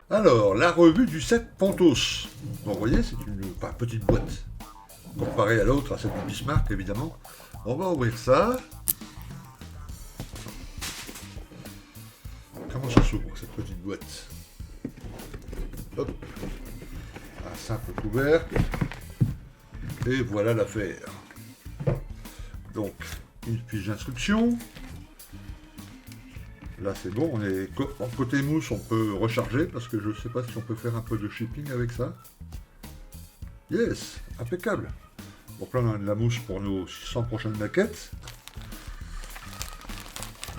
Alors, la revue du 7 Pontos. Bon, vous voyez, c'est une petite boîte. Comparée à l'autre, à celle du Bismarck, évidemment. On va ouvrir ça. Comment ça s'ouvre, cette petite boîte? Hop. Un simple couvercle. Et voilà l'affaire. Donc, une fiche d'instruction. Là, c'est bon. On est côté mousse, on peut recharger parce que je ne sais pas si on peut faire un peu de shipping avec ça. Yes, impeccable. Donc là, on a de la mousse pour nos 600 prochaines maquettes.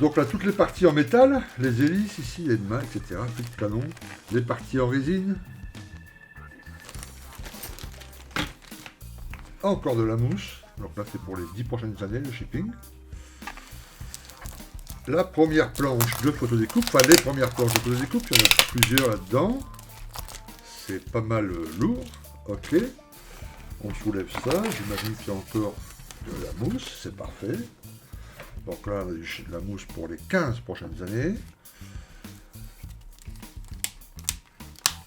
Donc là, toutes les parties en métal, les hélices ici, les mâts, etc., plus de canon, les parties en résine. Encore de la mousse. Donc là, c'est pour les 10 prochaines années, le shipping. La première planche de photodécoupe, enfin les premières planches de photodécoupe, il y en a plusieurs là-dedans. C'est pas mal lourd. Ok. On soulève ça. J'imagine qu'il y a encore de la mousse. C'est parfait. Donc là, on a de la mousse pour les 15 prochaines années.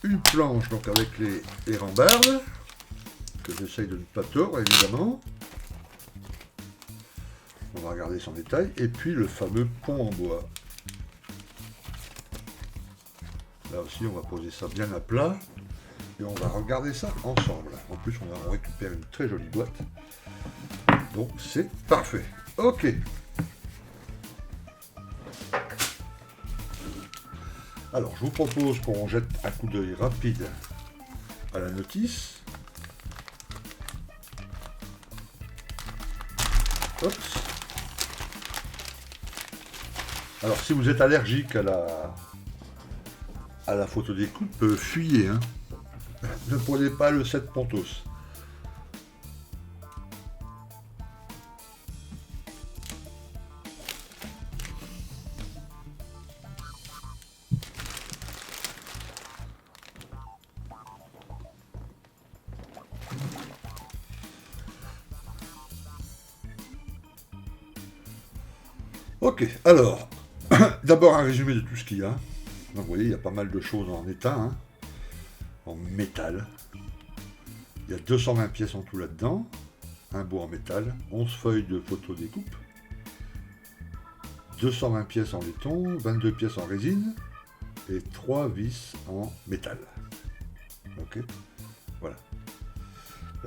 Une planche donc avec les rambardes, que j'essaye de ne pas tordre évidemment. On va regarder son détail. Et puis le fameux pont en bois. Là aussi, on va poser ça bien à plat. Et on va regarder ça ensemble. En plus, on récupère une très jolie boîte. Donc c'est parfait. Ok. Alors, je vous propose qu'on jette un coup d'œil rapide à la notice. Hop. Alors, si vous êtes allergique à la photodécoupe, fuyez. Hein. Ne prenez pas le 7 Pontos. Ok, alors, d'abord un résumé de tout ce qu'il y a. Donc, vous voyez, il y a pas mal de choses en état, hein, en métal. Il y a 220 pièces en tout là-dedans, un bout en métal, 11 feuilles de photo découpe, 220 pièces en laiton, 22 pièces en résine et 3 vis en métal. Ok, voilà.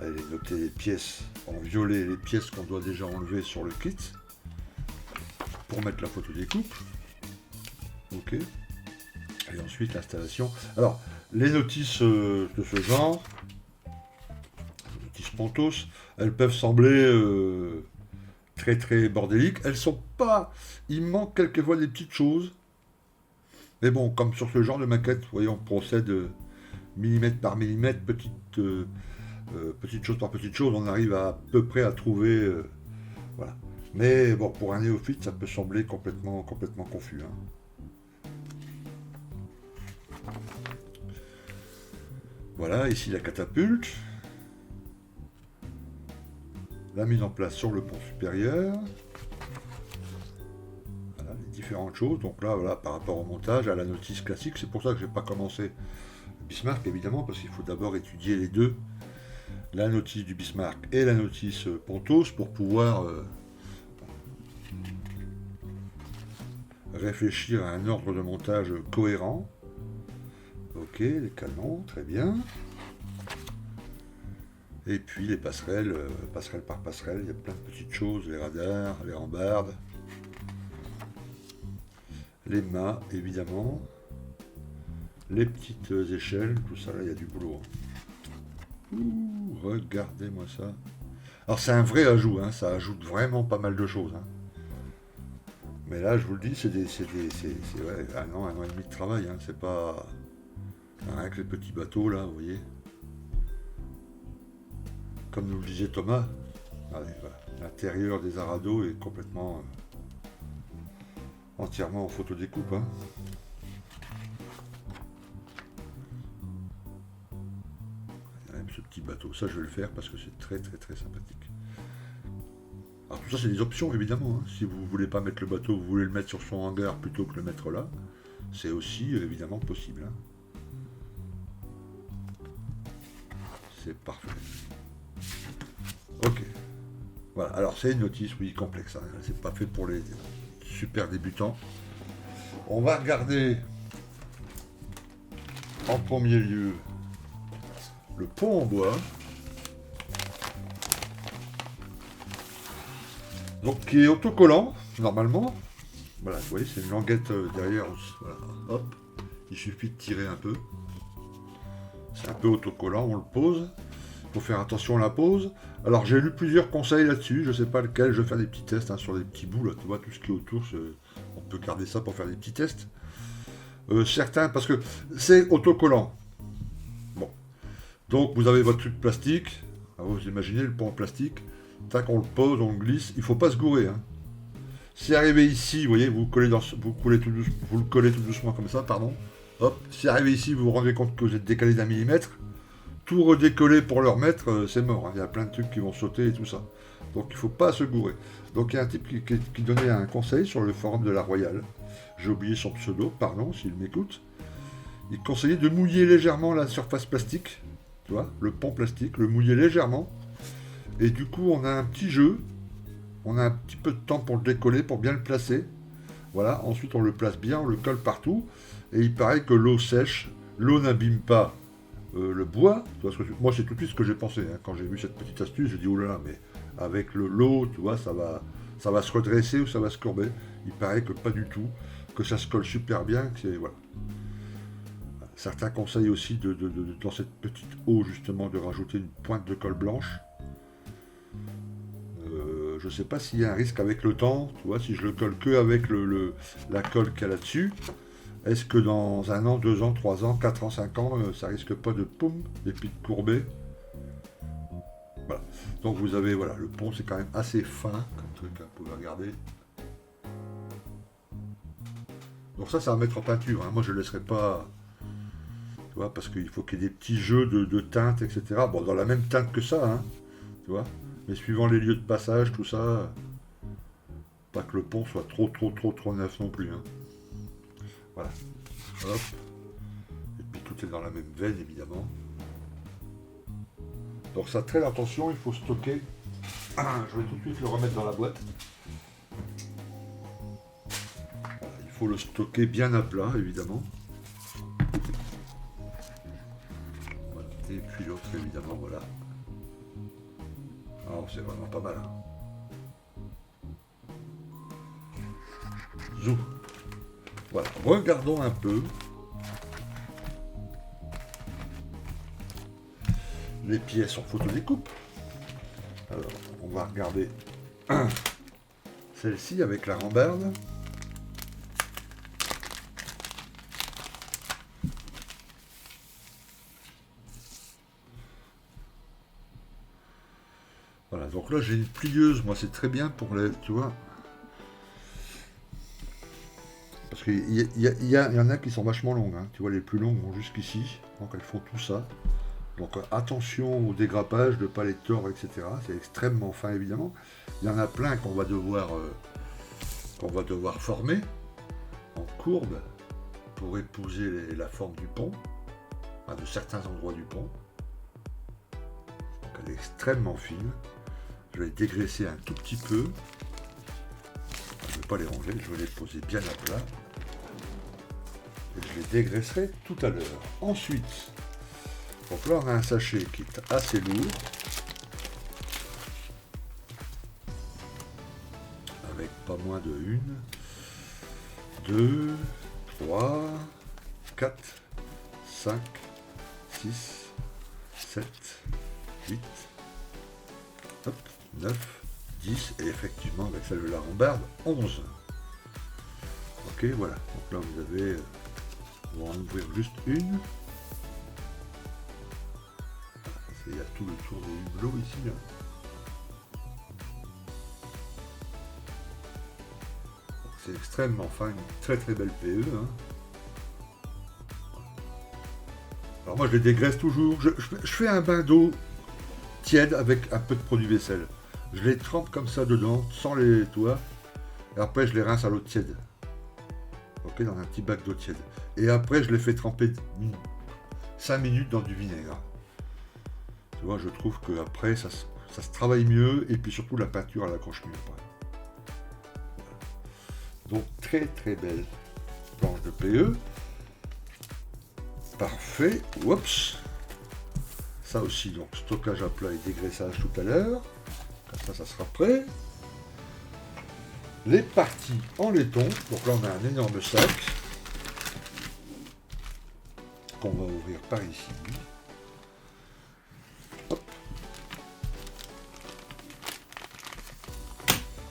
Là, il est noté les pièces en violet, les pièces qu'on doit déjà enlever sur le kit pour mettre la photo découpe. Ok. Et ensuite l'installation. Alors, les notices de ce genre, les notices Pontos, elles peuvent sembler très très bordéliques. Elles sont pas. Il manque quelquefois des petites choses. Mais bon, comme sur ce genre de maquette, vous voyez, on procède millimètre par millimètre, petite chose par petite chose, on arrive à peu près à trouver. Voilà. Mais bon, pour un néophyte, ça peut sembler complètement confus. Hein. Voilà, ici la catapulte. La mise en place sur le pont supérieur. Voilà, les différentes choses. Donc là, voilà, par rapport au montage, à la notice classique, c'est pour ça que je n'ai pas commencé le Bismarck, évidemment, parce qu'il faut d'abord étudier les deux. La notice du Bismarck et la notice Pontos pour pouvoir réfléchir à un ordre de montage cohérent. Ok, les canons, très bien. Et puis les passerelles, passerelle par passerelle, il y a plein de petites choses, les radars, les rambardes, les mâts évidemment, les petites échelles, tout ça là, il y a du boulot. Ouh, regardez-moi ça. Alors c'est un vrai ajout, hein, ça ajoute vraiment pas mal de choses. Hein. Mais là, je vous le dis, c'est ouais, un an et demi de travail, hein, c'est pas rien que les petits bateaux là, vous voyez. Comme nous le disait Thomas, allez, voilà, l'intérieur des arados est complètement entièrement en photodécoupe. Hein. Il y a même ce petit bateau, ça je vais le faire parce que c'est très très très sympathique. Alors tout ça c'est des options évidemment, hein. Si vous ne voulez pas mettre le bateau, vous voulez le mettre sur son hangar plutôt que le mettre là, c'est aussi évidemment possible. Hein. c'est parfait. Ok. Voilà, alors c'est une notice, oui, complexe, hein. C'est pas fait pour les super débutants. On va regarder en premier lieu le pont en bois. Donc qui est autocollant, normalement. Voilà, vous voyez, c'est une languette derrière. Voilà, hop, il suffit de tirer un peu. C'est un peu autocollant, on le pose. Il faut faire attention à la pose. Alors j'ai lu plusieurs conseils là-dessus, je sais pas lequel, je vais faire des petits tests hein, sur des petits bouts, là, tu vois, tout ce qui est autour, on peut garder ça pour faire des petits tests. Certains, parce que c'est autocollant. Bon. Donc vous avez votre truc plastique, alors, vous imaginez le pont en plastique, tac, on le pose, on le glisse, il faut pas se gourer. Hein. Si arrivé ici, vous voyez, vous le collez tout doucement comme ça, pardon. Hop, si arrivé ici, vous vous rendez compte que vous êtes décalé d'1 millimètre, tout redécoller pour le remettre, c'est mort. Hein. Il y a plein de trucs qui vont sauter et tout ça. Donc il ne faut pas se gourer. Donc il y a un type qui donnait un conseil sur le forum de la Royale. J'ai oublié son pseudo, pardon s'il m'écoute. Il conseillait de mouiller légèrement la surface plastique, tu vois, le pont plastique, le mouiller légèrement. Et du coup, on a un petit jeu. On a un petit peu de temps pour le décoller, pour bien le placer. Voilà, ensuite on le place bien, on le colle partout. Et il paraît que l'eau sèche, l'eau n'abîme pas le bois. Tu vois, moi, c'est tout de suite ce que j'ai pensé. Hein. Quand j'ai vu cette petite astuce, j'ai dit, oh là là, mais avec l'eau, tu vois, ça va se redresser ou ça va se courber. Il paraît que pas du tout, que ça se colle super bien. Voilà. Certains conseillent aussi dans cette petite eau, justement, de rajouter une pointe de colle blanche. Je ne sais pas s'il y a un risque avec le temps, tu vois, si je le colle que avec la colle qu'il y a là-dessus. Est-ce que dans 1 an, 2 ans, 3 ans, 4 ans, 5 ans, ça risque pas de poum, et puis de courber? Voilà. Donc vous avez, voilà, le pont c'est quand même assez fin comme truc, hein, vous pouvez regarder. Donc ça va mettre en peinture, hein. Moi je ne laisserai pas, tu vois, parce qu'il faut qu'il y ait des petits jeux de teintes, etc. Bon, dans la même teinte que ça, hein, tu vois, mais suivant les lieux de passage, tout ça, pas que le pont soit trop neuf non plus, hein. Voilà. Hop. Et puis tout est dans la même veine, évidemment. Donc ça traîne, attention, il faut stocker. Je vais tout de suite le remettre dans la boîte. Voilà, il faut le stocker bien à plat, évidemment. Voilà. Et puis l'autre, évidemment, voilà. Alors c'est vraiment pas mal. Hein. Zoom. Voilà, regardons un peu les pièces en photodécoupe. Alors, on va regarder celle-ci avec la rambarde. Voilà, donc là j'ai une plieuse, moi c'est très bien pour les, tu vois. Parce qu'il y en a qui sont vachement longues, hein. Tu vois, les plus longues vont jusqu'ici, donc elles font tout ça. Donc attention au dégrappage, de ne pas les tordre, etc. C'est extrêmement fin, évidemment. Il y en a plein qu'on va devoir former en courbe pour épouser la forme du pont, enfin, de certains endroits du pont. Donc elle est extrêmement fine. Je vais les dégraisser un tout petit peu. Je ne vais pas les ranger, je vais les poser bien à plat. Et je les dégraisserai tout à l'heure. Ensuite, donc là on a un sachet qui est assez lourd. Avec pas moins de 1, 2, 3, 4, 5, 6, 7, 8, hop, 9, 10 et effectivement avec celle de la rambarde 11. Ok, voilà, donc là vous avez, on va en ouvrir juste une. Il y a tout le tour de l'hublot ici. Là. C'est extrêmement fin, une très très belle PE. Hein. Alors moi je les dégraisse toujours. Je fais un bain d'eau tiède avec un peu de produit vaisselle. Je les trempe comme ça dedans, sans les toits. Et après je les rince à l'eau tiède. Ok, dans un petit bac d'eau tiède. Et après je les fais tremper 5 minutes dans du vinaigre. Tu vois, je trouve qu'après, ça se travaille mieux, et puis surtout la peinture, elle accroche mieux après. Donc très très belle planche de PE. Parfait. Oups. Ça aussi, donc stockage à plat et dégraissage tout à l'heure. Comme ça sera prêt. Les parties en laiton. Donc là, on a un énorme sac qu'on va ouvrir par ici. Hop.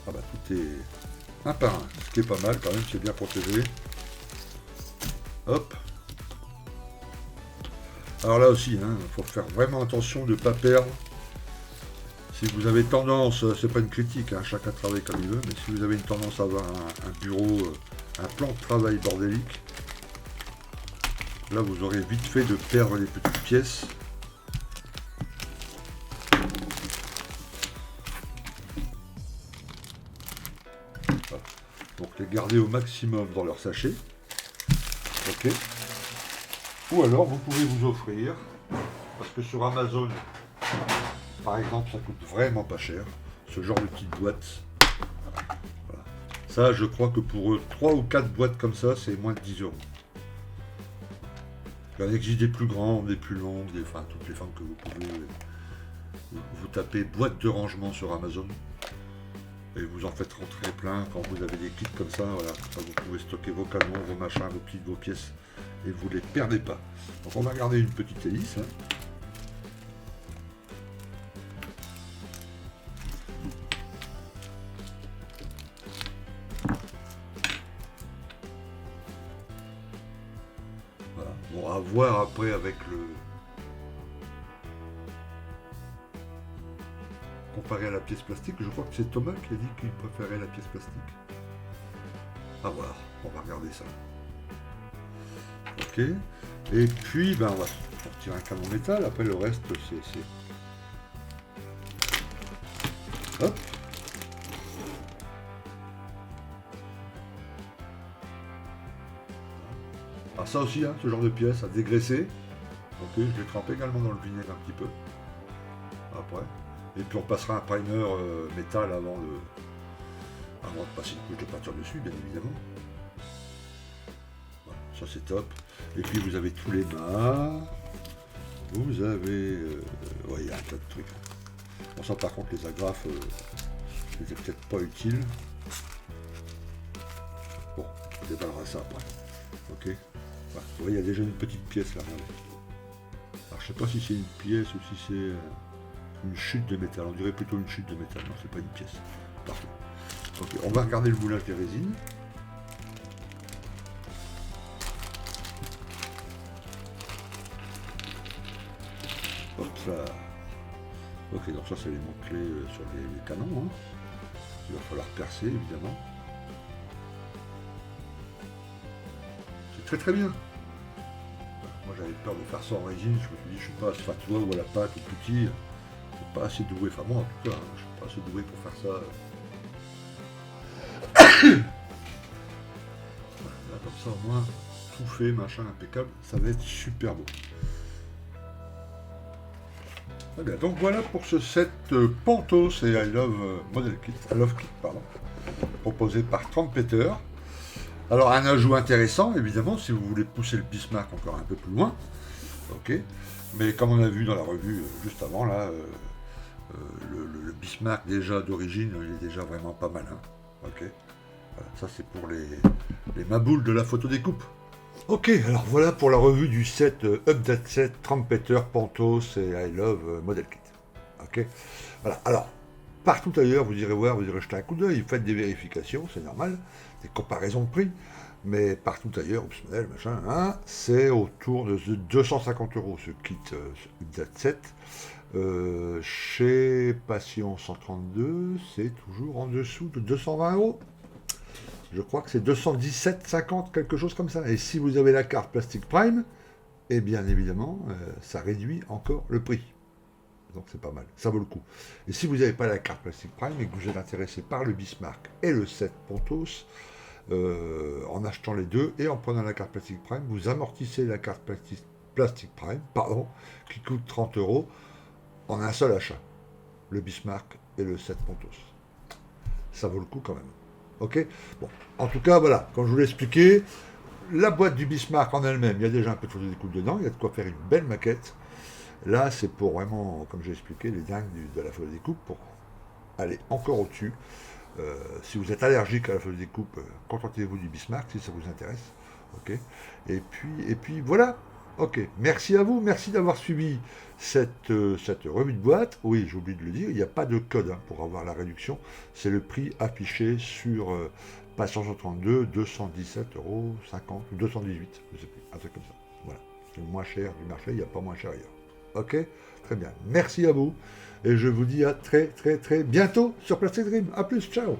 Ah bah tout est un par un, ce qui est pas mal quand même, c'est bien protégé. Hop. Alors là aussi, il faut faire vraiment attention de ne pas perdre. Si vous avez tendance, c'est pas une critique, chacun travaille comme il veut, mais si vous avez une tendance à avoir un bureau, un plan de travail bordélique, là vous aurez vite fait de perdre les petites pièces. Voilà. Donc les garder au maximum dans leur sachet. Ok. Ou alors vous pouvez vous offrir, parce que sur Amazon, par exemple, ça coûte vraiment pas cher, ce genre de petite boîte. Voilà. Ça, je crois que pour 3 ou 4 boîtes comme ça, c'est moins de 10 euros. Il en existe des plus grandes, des plus longues, enfin toutes les formes que vous pouvez. Vous tapez boîte de rangement sur Amazon et vous en faites rentrer plein quand vous avez des kits comme ça. Voilà, ça vous pouvez stocker vos canons, vos machins, vos pièces et vous ne les perdez pas. Donc on va garder une petite hélice. Voilà. Bon, à voir après avec le... Comparé à la pièce plastique, je crois que c'est Thomas qui a dit qu'il préférait la pièce plastique. À voir, on va regarder ça. Ok. Et puis, ben, on va sortir un canon métal. Après, le reste, c'est... Hop. Alors ça aussi, ce genre de pièce à dégraisser. Ok, je l'ai trempé également dans le vinaigre un petit peu. Après. Et puis on passera un primer métal avant de passer une couche de peinture dessus, bien évidemment. Voilà, ça c'est top. Et puis vous avez tous les mâts. Vous avez... ouais, il y a un tas de trucs. Bon, ça par contre les agrafes, c'était peut-être pas utile. Bon, on déballera ça après. Ok. Voilà. Vous voyez, il y a déjà une petite pièce là. Regardez. Alors je sais pas si c'est une pièce ou si c'est une chute de métal. On dirait plutôt une chute de métal. Non, c'est pas une pièce. Parfait. Ok, on va regarder le moulage des résines. Hop là. Ok, donc ça c'est les mots-clés sur les canons. Il va falloir percer évidemment. C'est très très bien. Moi j'avais peur de faire ça en résine, je me suis dit je suis pas assez fatwa ou à la pâte ou petit, je suis pas assez doué, enfin moi en tout cas, je suis pas assez doué pour faire ça. Là comme ça au moins, tout fait, machin, impeccable, ça va être super beau. Très bien, donc voilà pour ce set Pantos et I Love Model Kit, pardon, proposé par Trumpeter. Alors un ajout intéressant évidemment si vous voulez pousser le Bismarck encore un peu plus loin, ok. Mais comme on a vu dans la revue juste avant là, le Bismarck déjà d'origine il est déjà vraiment pas mal, ok. Voilà, ça c'est pour les maboules de la photo découpe. Ok, alors voilà pour la revue du set Update Set Trumpeter, Pantos et I Love Model Kit. Ok. Voilà. Alors partout ailleurs vous irez voir, vous irez jeter un coup d'œil, faites des vérifications, c'est normal. Des comparaisons de prix, mais partout ailleurs, optionnel, machin, c'est autour de 250 € ce kit Update 7. Chez Passion 132, c'est toujours en dessous de 220 €. Je crois que c'est 217,50, quelque chose comme ça. Et si vous avez la carte Plastic Prime, et bien évidemment, ça réduit encore le prix. Donc c'est pas mal, ça vaut le coup. Et si vous n'avez pas la carte Plastic Prime et que vous êtes intéressé par le Bismarck et le set Pantos, en achetant les deux et en prenant la carte Plastic Prime, vous amortissez la carte Plastic Prime, qui coûte 30 €, en un seul achat. Le Bismarck et le 7 Pontos. Ça vaut le coup quand même. Ok. Bon. En tout cas, voilà, comme je vous l'ai expliqué, la boîte du Bismarck en elle-même, il y a déjà un peu de choses de découpe dedans, il y a de quoi faire une belle maquette. Là, c'est pour vraiment, comme j'ai expliqué, les dingues de la photo découpe pour aller encore au-dessus. Si vous êtes allergique à la photo découpe, contentez-vous du Bismarck si ça vous intéresse. Ok. Et puis voilà. Ok. Merci à vous. Merci d'avoir suivi cette revue de boîte. Oui, j'ai oublié de le dire. Il n'y a pas de code hein, pour avoir la réduction. C'est le prix affiché sur page 132, 217,50 € ou 218, je sais plus, un truc comme ça. Voilà. C'est le moins cher du marché. Il n'y a pas moins cher ailleurs. Ok. Très bien. Merci à vous. Et je vous dis à très très très bientôt sur Plastic Dream. A plus. Ciao.